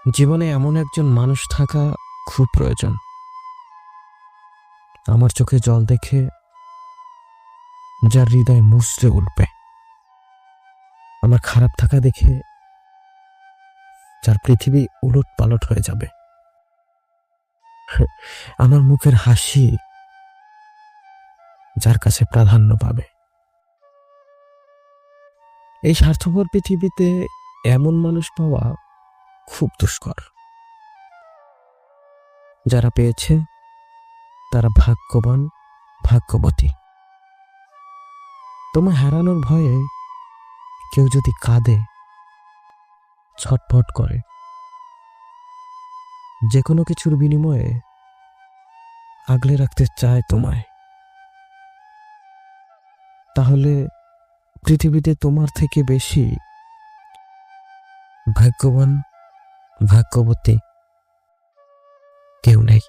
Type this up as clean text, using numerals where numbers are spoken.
জীবনে এমন একজন মানুষ থাকা খুব প্রয়োজন। আমার চোখে জল দেখে যার হৃদয় মুচড়ে উঠবে, আমার খারাপ থাকা দেখে যার পৃথিবী উলট পালট হয়ে যাবে, আমার মুখের হাসি যার কাছে প্রাধান্য পাবে। এই স্বার্থপর পৃথিবীতে এমন মানুষ পাওয়া খুব দুষ্কর। যারা পেয়েছে তারা ভাগ্যবান, ভাগ্যবতী। তোমায় হারানোর ভয়ে কেউ যদি কাঁদে, ছটফট করে, যে কোনো কিছুর বিনিময়ে আগলে রাখতে চায় তোমায়, তাহলে পৃথিবীতে তোমার থেকে বেশি ভাগ্যবান, ভাগ্যবতী কেউ নেই।